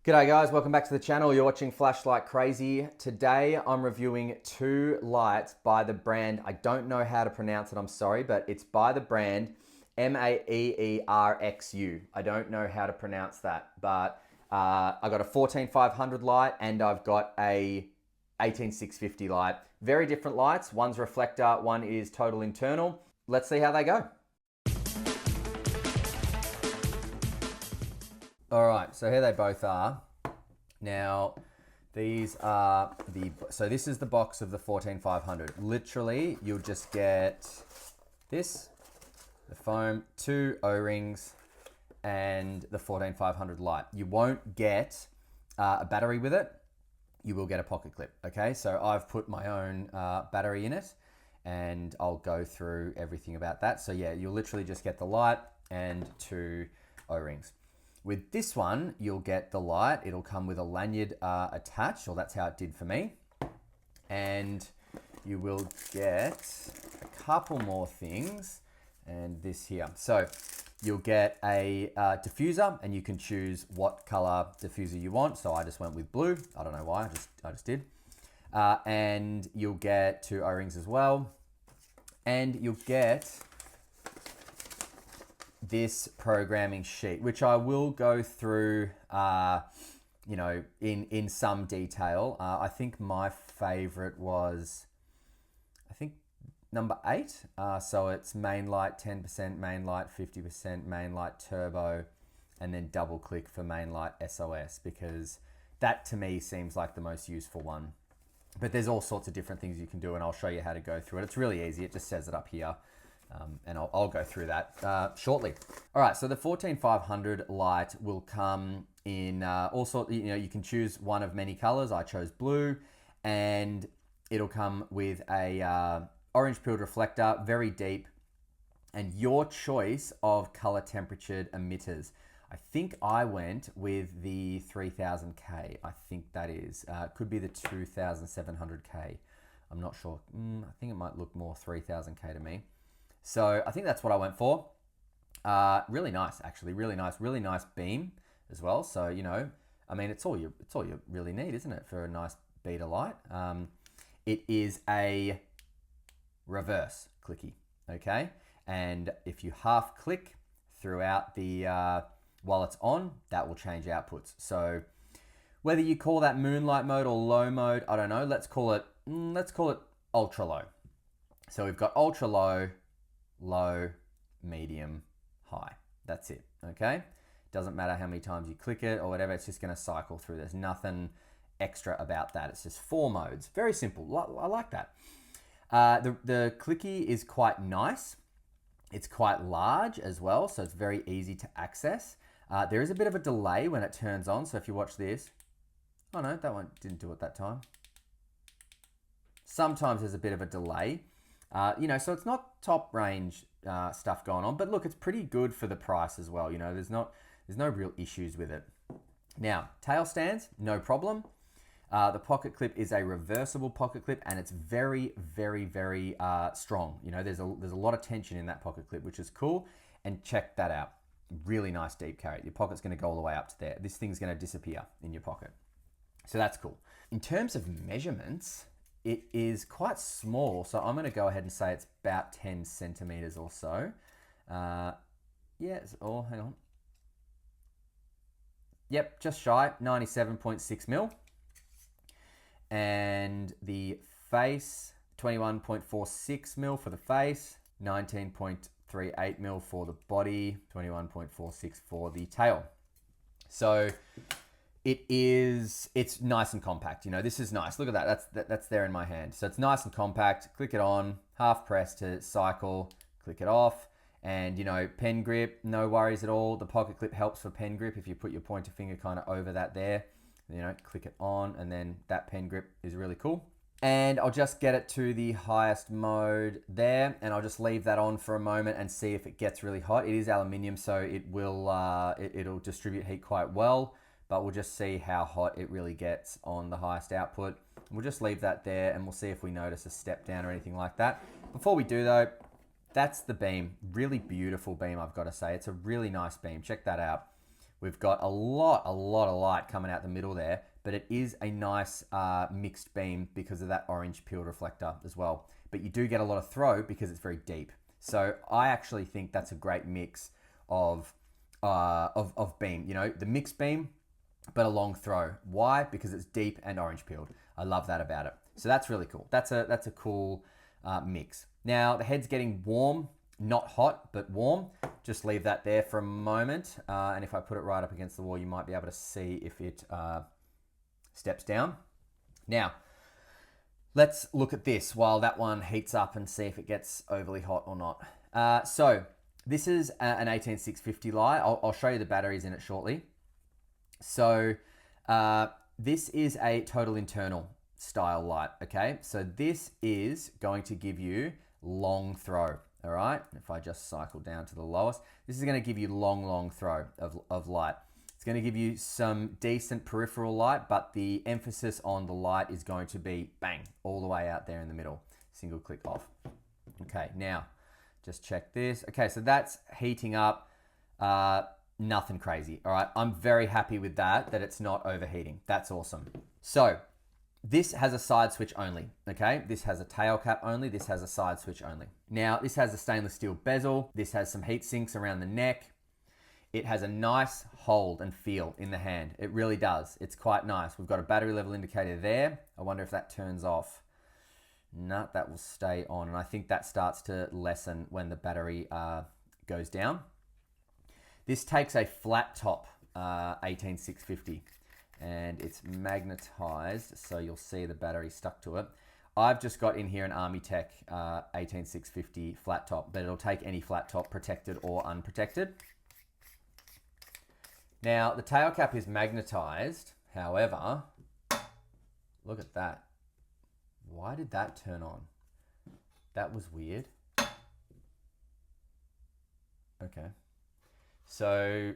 G'day guys, welcome back to the channel. You're watching Flashlight Crazy. Today I'm reviewing two lights by the brand, I don't know how to pronounce it, I'm sorry, but it's by the brand Maeerxu. I don't know how to pronounce that, but I got a 14500 light and I've got a 18650 light. Very different lights. One's reflector, one is total internal. Let's see how they go. All right, so here they both are. Now, these are so this is the box of the 14500. Literally, you'll just get this, the foam, two O-rings, and the 14500 light. You won't get a battery with it. You will get a pocket clip, okay? So I've put my own battery in it, and I'll go through everything about that. So yeah, you'll literally just get the light and two O-rings. With this one, you'll get the light. It'll come with a lanyard attached, or that's how it did for me. And you will get a couple more things, and this here. So you'll get a diffuser, and you can choose what color diffuser you want. So I just went with blue. I don't know why, I just did. And you'll get two O-rings as well. And you'll get this programming sheet, which I will go through, in some detail. I think my favorite was, I think number 8. So it's main light 10%, main light 50%, main light turbo, and then double click for main light SOS, because that to me seems like the most useful one. But there's all sorts of different things you can do, and I'll show you how to go through it. It's really easy. It just says it up here. And I'll go through that shortly. All right, so the 14500 light will come in all sorts. You can choose one of many colors. I chose blue, and it'll come with a orange pilled reflector, very deep, and your choice of color temperatured emitters. I think I went with the 3000K. I think that is. Could be the 2700K. I'm not sure. I think it might look more 3000K to me. So I think that's what I went for. Really nice, actually, really nice beam as well. So, I mean, it's all you really need, isn't it, for a nice beta light? It is a reverse clicky, okay? And if you half click throughout the, while it's on, that will change outputs. So whether you call that moonlight mode or low mode, I don't know. Let's call it ultra low. So we've got ultra low, low, medium, high. That's it, okay? Doesn't matter how many times you click it or whatever, it's just gonna cycle through. There's nothing extra about that. It's just 4 modes. Very simple, I like that. The clicky is quite nice. It's quite large as well, so it's very easy to access. There is a bit of a delay when it turns on, so if you watch this, oh no, that one didn't do it that time. Sometimes there's a bit of a delay. So it's not top range stuff going on, but look, it's pretty good for the price as well. There's no real issues with it. Now, tail stands, no problem. The pocket clip is a reversible pocket clip, and it's very, very, very strong. There's a lot of tension in that pocket clip, which is cool. And check that out. Really nice deep carry. Your pocket's going to go all the way up to there. This thing's going to disappear in your pocket. So that's cool. In terms of measurements, it is quite small, so I'm going to go ahead and say it's about 10 centimeters or so. Hang on. Yep, just shy, 97.6 mil. And the face, 21.46 mil for the face, 19.38 mil for the body, 21.46 for the tail. So it's nice and compact. This is nice. Look at that. That's there in my hand. So it's nice and compact. Click it on, half press to cycle, click it off. And, pen grip, no worries at all. The pocket clip helps for pen grip if you put your pointer finger kind of over that there. Click it on, and then that pen grip is really cool. And I'll just get it to the highest mode there, and I'll just leave that on for a moment and see if it gets really hot. It is aluminium, so it will it'll distribute heat quite well. But we'll just see how hot it really gets on the highest output. We'll just leave that there, and we'll see if we notice a step down or anything like that. Before we do though, that's the beam. Really beautiful beam, I've got to say. It's a really nice beam. Check that out. We've got a lot of light coming out the middle there, but it is a nice mixed beam because of that orange peel reflector as well. But you do get a lot of throw because it's very deep. So I actually think that's a great mix of beam. You know, the mixed beam, but a long throw. Why? Because it's deep and orange peeled. I love that about it. So that's really cool. That's a cool mix. Now the head's getting warm, not hot, but warm. Just leave that there for a moment. And if I put it right up against the wall, you might be able to see if it steps down. Now, let's look at this while that one heats up and see if it gets overly hot or not. So this is an 18650 light. I'll show you the batteries in it shortly. So this is a total internal style light, okay? So this is going to give you long throw, all right? If I just cycle down to the lowest, this is gonna give you long throw of light. It's gonna give you some decent peripheral light, but the emphasis on the light is going to be bang, all the way out there in the middle. Single click off. Okay, now, just check this. Okay, so that's heating up. Nothing crazy, all right? I'm very happy with that it's not overheating. That's awesome. So this has a side switch only, okay? This has a tail cap only. This has a side switch only. Now, this has a stainless steel bezel. This has some heat sinks around the neck. It has a nice hold and feel in the hand. It really does. It's quite nice. We've got a battery level indicator there. I wonder if that turns off. No, that will stay on. And I think that starts to lessen when the battery goes down. This takes a flat top 18650 and it's magnetized, so you'll see the battery stuck to it. I've just got in here an Army Tech 18650 flat top, but it'll take any flat top, protected or unprotected. Now, the tail cap is magnetized. However, look at that. Why did that turn on? That was weird. Okay. So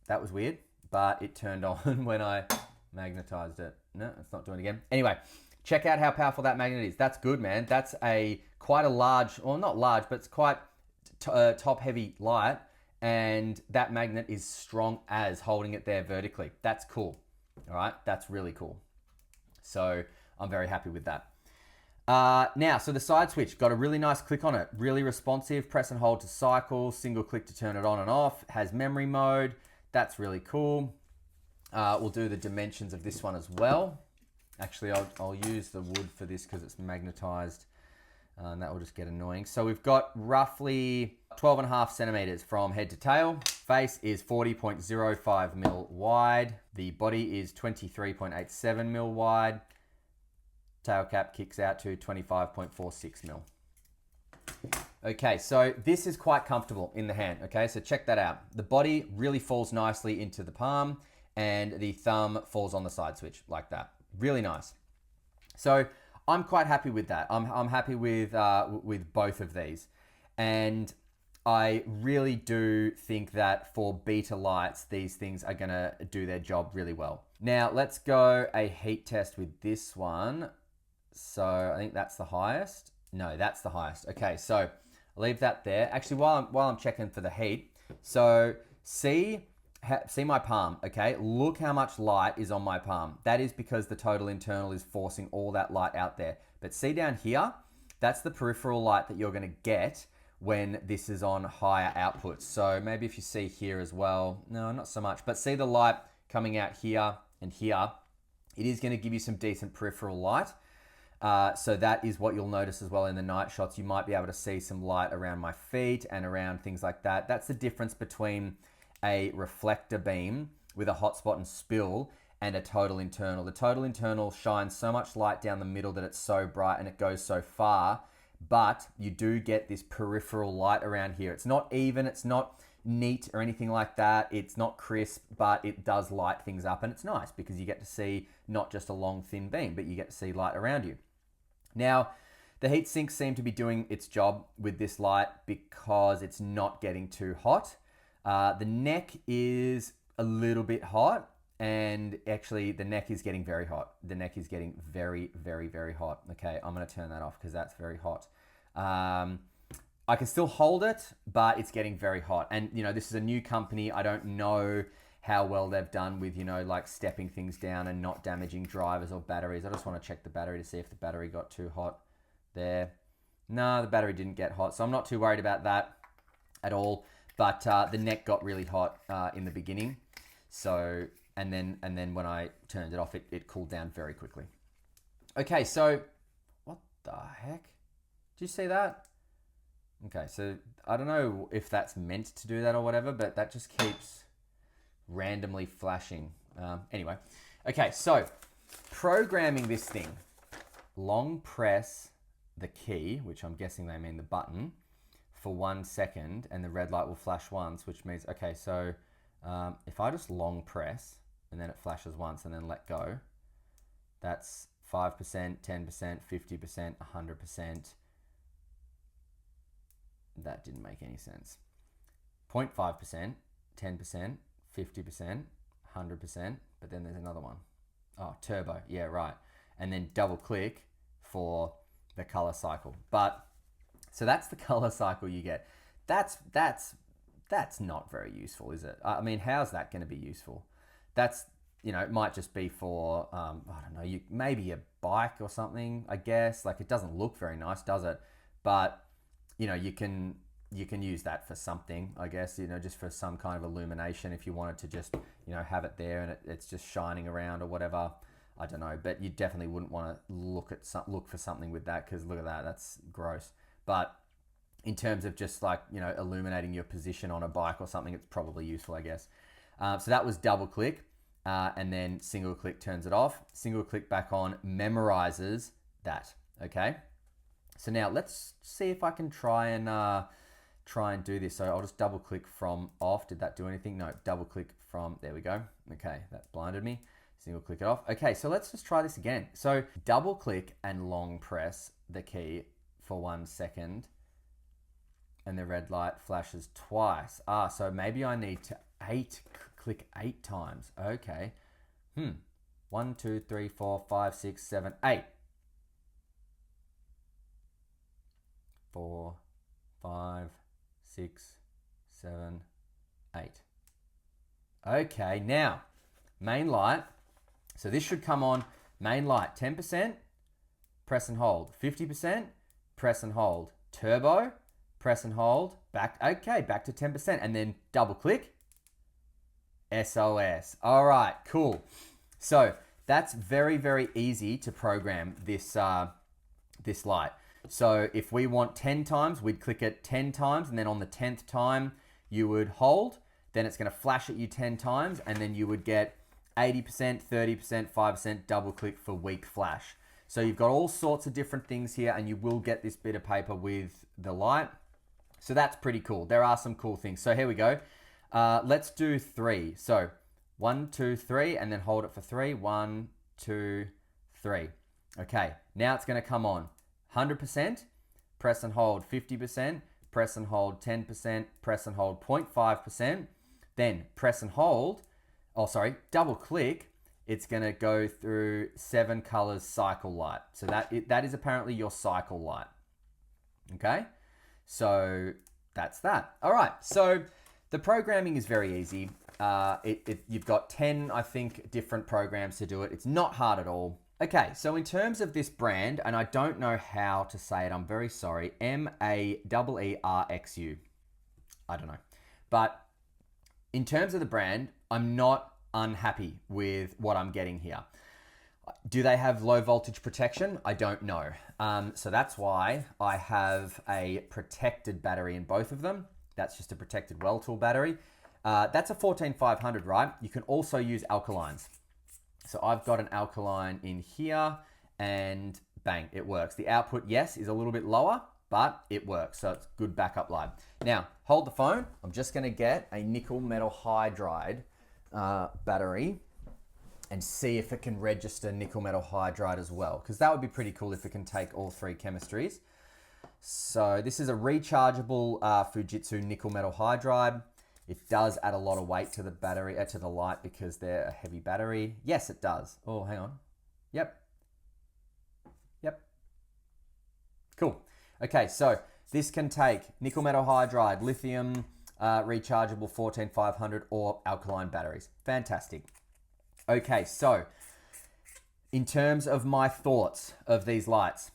that was weird, but it turned on when I magnetized it. No, it's not doing it again. Anyway, check out how powerful that magnet is. That's good, man. That's quite a large, or not large, but it's quite top heavy light. And that magnet is strong as holding it there vertically. That's cool. All right, that's really cool. So I'm very happy with that. Now, so the side switch, got a really nice click on it. Really responsive, press and hold to cycle, single click to turn it on and off. Has memory mode. That's really cool. We'll do the dimensions of this one as well. Actually, I'll use the wood for this because it's magnetized. And that will just get annoying. So we've got roughly 12.5 centimeters from head to tail. Face is 40.05 mil wide. The body is 23.87 mil wide. Tail cap kicks out to 25.46 mil. Okay, so this is quite comfortable in the hand, okay? So check that out. The body really falls nicely into the palm and the thumb falls on the side switch like that. Really nice. So I'm quite happy with that. I'm happy with both of these. And I really do think that for beta lights, these things are gonna do their job really well. Now let's go a heat test with this one. So I think that's the highest. No, that's the highest. Okay, so I'll leave that there. Actually, while I'm checking for the heat, so see my palm, okay? Look how much light is on my palm. That is because the total internal is forcing all that light out there. But see down here, that's the peripheral light that you're gonna get when this is on higher outputs. So maybe if you see here as well, no, not so much, but see the light coming out here and here, it is gonna give you some decent peripheral light. So that is what you'll notice as well in the night shots. You might be able to see some light around my feet and around things like that. That's the difference between a reflector beam with a hotspot and spill and a total internal. The total internal shines so much light down the middle that it's so bright and it goes so far, but you do get this peripheral light around here. It's not even, it's not neat or anything like that. It's not crisp, but it does light things up and it's nice because you get to see not just a long thin beam, but you get to see light around you. Now, the heat sinks seem to be doing its job with this light because it's not getting too hot. The neck is a little bit hot, and actually the neck is getting very hot. The neck is getting very, very, very hot. Okay, I'm gonna turn that off because that's very hot. I can still hold it, but it's getting very hot. And you know, this is a new company. I don't know how well they've done with, like stepping things down and not damaging drivers or batteries. I just want to check the battery to see if the battery got too hot there. No, the battery didn't get hot, so I'm not too worried about that at all. But the neck got really hot in the beginning. So, and then when I turned it off, it cooled down very quickly. Okay, so what the heck? Did you see that? Okay, so I don't know if that's meant to do that or whatever, but that just keeps randomly flashing. Anyway, okay, so programming this thing, long press the key, which I'm guessing they mean the button, for 1 second, and the red light will flash once, which means, okay, so if I just long press and then it flashes once and then let go, that's 5%, 10%, 50%, 100%. That didn't make any sense. 0.5%, 10%, 50%, 100%, but then there's another one. Oh, turbo, yeah, right. And then double click for the color cycle. But so that's the color cycle you get. That's not very useful, is it? I mean, how's that going to be useful? That's, it might just be for I don't know, maybe a bike or something, I guess. Like, it doesn't look very nice, does it? But you can use that for something, I guess, just for some kind of illumination if you wanted to just, have it there and it's just shining around or whatever. I don't know, but you definitely wouldn't want to look for something with that, because look at that, that's gross. But in terms of just like, illuminating your position on a bike or something, it's probably useful, I guess. So that was double click, and then single click turns it off. Single click back on memorizes that, okay? So now let's see if I can try and do this. So I'll just double click from off. Did that do anything? No, double click from, there we go. Okay, that blinded me. Single click it off. Okay, so let's just try this again. So double click and long press the key for 1 second, and the red light flashes twice. So maybe I need to click 8 times. Okay. 1, 2, 3, 4, 5, 6, 7, 8. 4, 5, 6, 7, 8. Okay, now main light. So this should come on. Main light 10%, press and hold. 50%, press and hold. Turbo, press and hold. Back, okay, back to 10%, and then double click. SOS. All right, cool. So that's very, very easy to program this this light. So if we want 10 times, we'd click it 10 times, and then on the 10th time you would hold. Then it's going to flash at you 10 times, and then you would get 80%, 30%, 5%, double click for weak flash. So you've got all sorts of different things here, and you will get this bit of paper with the light. So that's pretty cool. There are some cool things. So here we go. Let's do 3. So 1, 2, 3, and then hold it for 3. 1, 2, 3. Okay, now it's going to come on. 100%, press and hold. 50%, press and hold. 10%, press and hold. 0.5%, then press and hold. Double click. It's going to go through 7 colors cycle light. So that is apparently your cycle light. Okay, so that's that. All right, so the programming is very easy. You've got 10, I think, different programs to do it. It's not hard at all. Okay, so in terms of this brand, and I don't know how to say it, I'm very sorry, Maeerxu. I don't know. But in terms of the brand, I'm not unhappy with what I'm getting here. Do they have low voltage protection? I don't know. So that's why I have a protected battery in both of them. That's just a protected well tool battery. That's a 14500, right? You can also use alkalines. So I've got an alkaline in here, and bang, it works. The output, yes, is a little bit lower, but it works. So it's good backup light. Now, hold the phone. I'm just gonna get a nickel metal hydride battery and see if it can register nickel metal hydride as well, because that would be pretty cool if it can take all 3 chemistries. So this is a rechargeable Fujitsu nickel metal hydride. It does add a lot of weight to the battery, to the light, because they're a heavy battery. Yes, it does. Oh, hang on. Yep. Cool. Okay, so this can take nickel metal hydride, lithium, rechargeable 14500 or alkaline batteries. Fantastic. Okay, so in terms of my thoughts of these lights,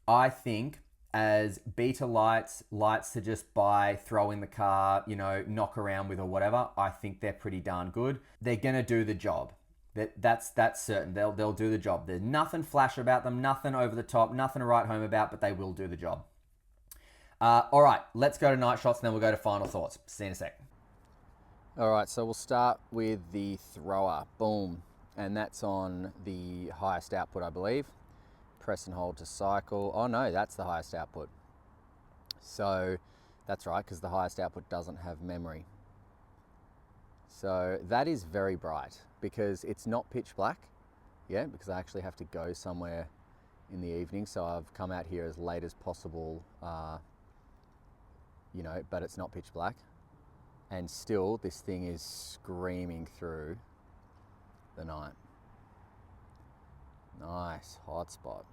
I think as beta lights, lights to just buy, throw in the car, you know, knock around with or whatever, I think they're pretty darn good. They're gonna do the job. That's certain. They'll do the job. There's nothing flash about them, nothing over the top, nothing to write home about, but they will do the job. All right, let's go to night shots and then we'll go to final thoughts. See you in a sec. All right, so we'll start with the thrower. Boom. And that's on the highest output, I believe. Press and hold to cycle. Oh no, that's the highest output. So that's right, because the highest output doesn't have memory. So that is very bright because it's not pitch black. Yeah, because I actually have to go somewhere in the evening. So I've come out here as late as possible, you know, but it's not pitch black. And still this thing is screaming through the night. Nice hotspot.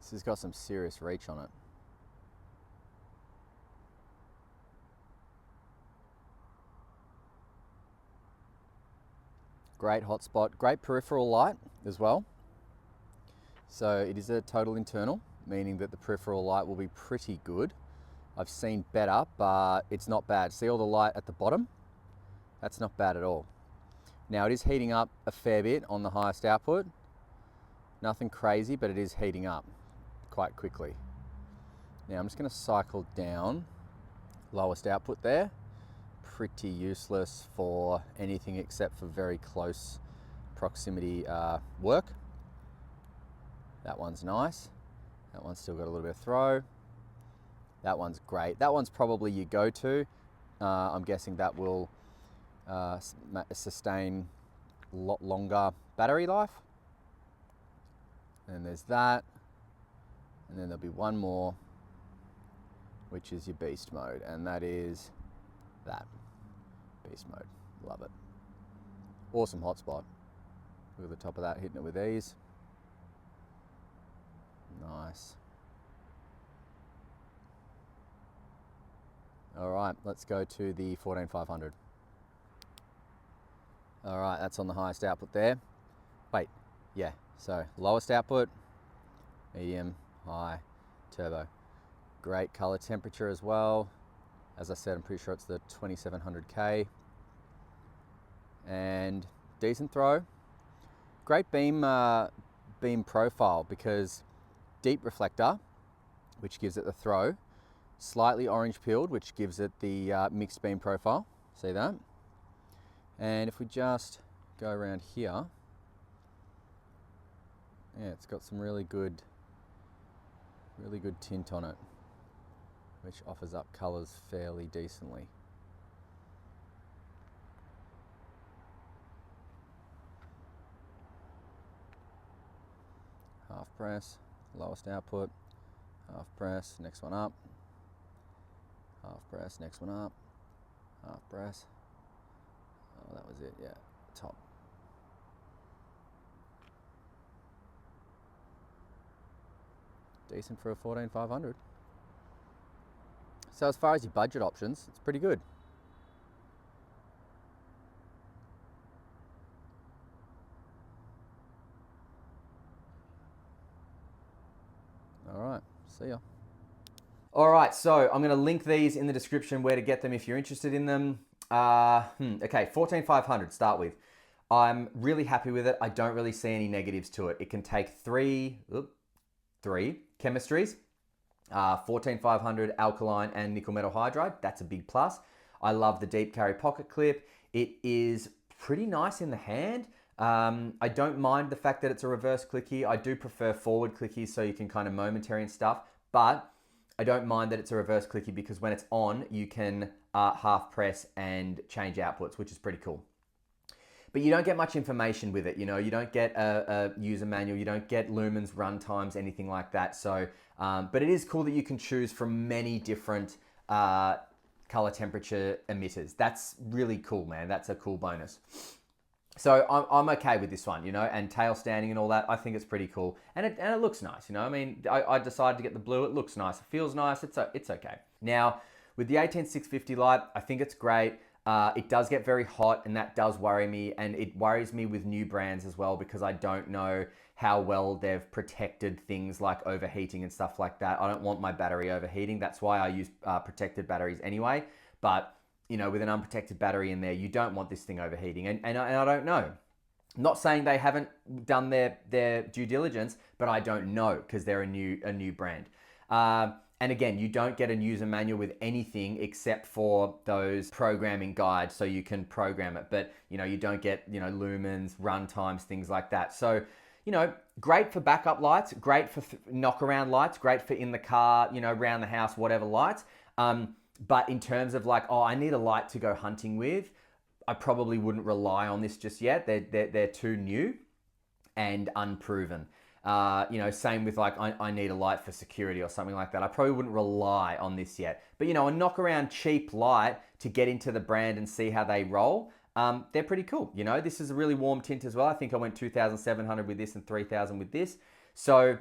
This has got some serious reach on it. Great hotspot, great peripheral light as well. So it is a total internal, meaning that the peripheral light will be pretty good. I've seen better, but it's not bad. See all the light at the bottom? That's not bad at all. Now it is heating up a fair bit on the highest output. Nothing crazy, but it is heating up quite quickly. Now I'm just going to cycle down. Lowest output there. Pretty useless for anything except for very close proximity work. That one's nice. That one's still got a little bit of throw. That one's great. That one's probably your go-to. I'm guessing that will sustain a lot longer battery life. And there's that. And then there'll be one more, which is your beast mode. And that is that. Beast mode. Love it. Awesome hotspot. Look at the top of that, hitting it with ease. Nice. All right, let's go to the 14500. All right, that's on the highest output there. Wait, yeah, so lowest output, medium, high, turbo. Great color temperature as well. As I said, I'm pretty sure it's the 2700K. And decent throw. Great beam profile because deep reflector, which gives it the throw. Slightly orange peeled, which gives it the mixed beam profile. See that? And if we just go around here, yeah, it's got some really good tint on it, which offers up colors fairly decently. Half press, lowest output, half press, next one up, half press, next one up, half press. Oh, that was it, yeah, top. Decent for a 14500. So as far as your budget options, it's pretty good. All right, see ya. All right, so I'm gonna link these in the description where to get them if you're interested in them. Okay, 14500 start with. I'm really happy with it. I don't really see any negatives to it. It can take three chemistries, 14500 alkaline and nickel metal hydride. That's a big plus. I love the deep carry pocket clip. It is pretty nice in the hand. I don't mind the fact that it's a reverse clicky. I do prefer forward clickies so you can kind of momentary and stuff, but I don't mind that it's a reverse clicky because when it's on, you can half press and change outputs, which is pretty cool. But you don't get much information with it. You know, you don't get a user manual, you don't get lumens, run times, anything like that. So, but it is cool that you can choose from many different color temperature emitters. That's really cool, man. That's a cool bonus. So I'm okay with this one, you know, and tail standing and all that. I think it's pretty cool, and it looks nice, you know. I mean, I decided to get the blue. It looks nice. It feels nice. It's okay. Now with the 18650 light, I think it's great. It does get very hot, and that does worry me, and it worries me with new brands as well, because I don't know how well they've protected things like overheating and stuff like that. I don't want my battery overheating. That's why I use protected batteries anyway. But you know, with an unprotected battery in there, you don't want this thing overheating. And I don't know. I'm not saying they haven't done their due diligence, but I don't know, because they're a new brand. And again, you don't get a user manual with anything except for those programming guides, so you can program it. But you know, you don't get, you know, lumens, run times, things like that. So, you know, great for backup lights, great for knock around lights, great for in the car, you know, around the house, whatever lights. But in terms of like, oh, I need a light to go hunting with, I probably wouldn't rely on this just yet. They're too new and unproven. You know, same with like, I need a light for security or something like that. I probably wouldn't rely on this yet. But you know, a knock around cheap light to get into the brand and see how they roll, they're pretty cool. You know, this is a really warm tint as well. I think I went 2,700 with this and 3,000 with this. So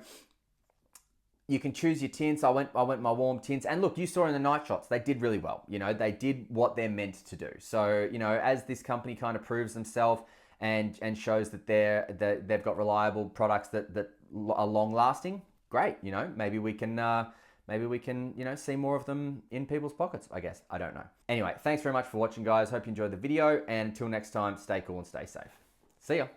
you can choose your tints. I went my warm tints, and look, you saw in the night shots, they did really well. You know, they did what they're meant to do. So, you know, as this company kind of proves themselves and shows that they've got reliable products that are long lasting, great. You know, maybe we can you know, see more of them in people's pockets, I guess. I don't know. Anyway, thanks very much for watching, guys. Hope you enjoyed the video, and until next time, stay cool and stay safe. See ya.